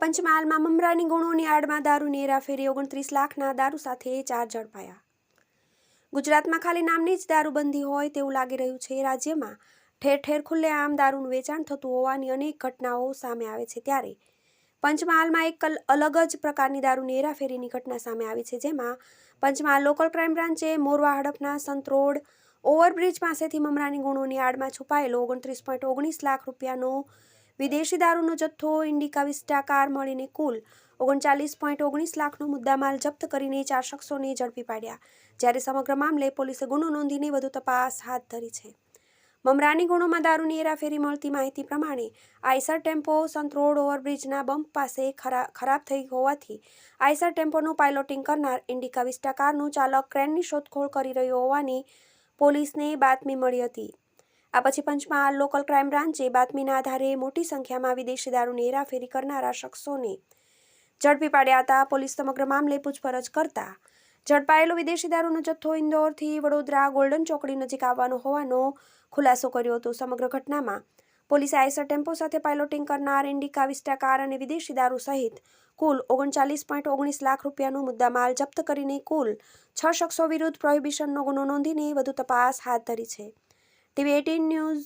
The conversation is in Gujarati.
પંચમહાલમાં મમરાની ગુણોની આડમાં દારૂની હેરાફેરી 29 લાખના દારૂ સાથે 4 ઝડપાયા. ગુજરાતમાં ખાલી નામની જ દારૂબંધી હોય તેવું લાગી રહ્યું છે. રાજ્યમાં ઠેર ઠેર ખુલ્લેઆમ દારૂનું વેચાણ થતું હોવાની અનેક ઘટનાઓ સામે આવે છે. ત્યારે પંચમહાલમાં એક અલગ જ પ્રકારની દારૂની હેરાફેરીની ઘટના સામે આવી છે. જેમાં પંચમહાલ લોકલ ક્રાઇમ બ્રાન્ચે મોરવા હડફના સંત રોડ ઓવરબ્રિજ પાસેથી મમરાની ગુણોની આડમાં છુપાયેલો 29.19 લાખ રૂપિયાનો વિદેશી દારૂનો જથ્થો ઇન્ડિકા વિસ્ટા કાર મળીને કુલ 39.19 લાખનો મુદ્દામાલ જપ્ત કરીને 4 શખ્સોને ઝડપી પાડ્યા. જ્યારે સમગ્ર મામલે પોલીસે ગુનો નોંધીને વધુ તપાસ હાથ ધરી છે. મમરાની ગુણોમાં દારૂની હેરાફેરી મળતી માહિતી પ્રમાણે આઈસર ટેમ્પો સંતરોડ ઓવરબ્રિજના બમ્પ પાસે ખરાબ થઈ હોવાથી આઈસર ટેમ્પોનું પાયલોટિંગ કરનાર ઇન્ડિકા વિસ્ટા કારનું ચાલક ક્રેનની શોધખોળ કરી રહ્યો હોવાની પોલીસને બાતમી મળી હતી. આ પછી પંચમહાલ લોકલ ક્રાઇમ બ્રાન્ચે બાતમીના આધારે મોટી સંખ્યામાં વિદેશી દારૂની હેરાફેરી કરનારા શખ્સોને ઝડપી પાડ્યા હતા. પોલીસ સમગ્ર મામલે પૂછપરછ કરતા ઝડપાયેલો વિદેશી દારૂનો જથ્થો ઇન્દોરથી વડોદરા ગોલ્ડન ચોકડી નજીક આવવાનો હોવાનો ખુલાસો કર્યો હતો. સમગ્ર ઘટનામાં પોલીસે આઈસર ટેમ્પો સાથે પાયલોટિંગ કરનાર ઇન્ડિકા વિસ્ટા કાર અને વિદેશી દારૂ સહિત કુલ 39.19 લાખ રૂપિયાનો મુદ્દામાલ જપ્ત કરીને કુલ 6 શખ્સો વિરુદ્ધ પ્રોહિબિશનનો ગુનો નોંધીને વધુ તપાસ હાથ ધરી છે. TV18 news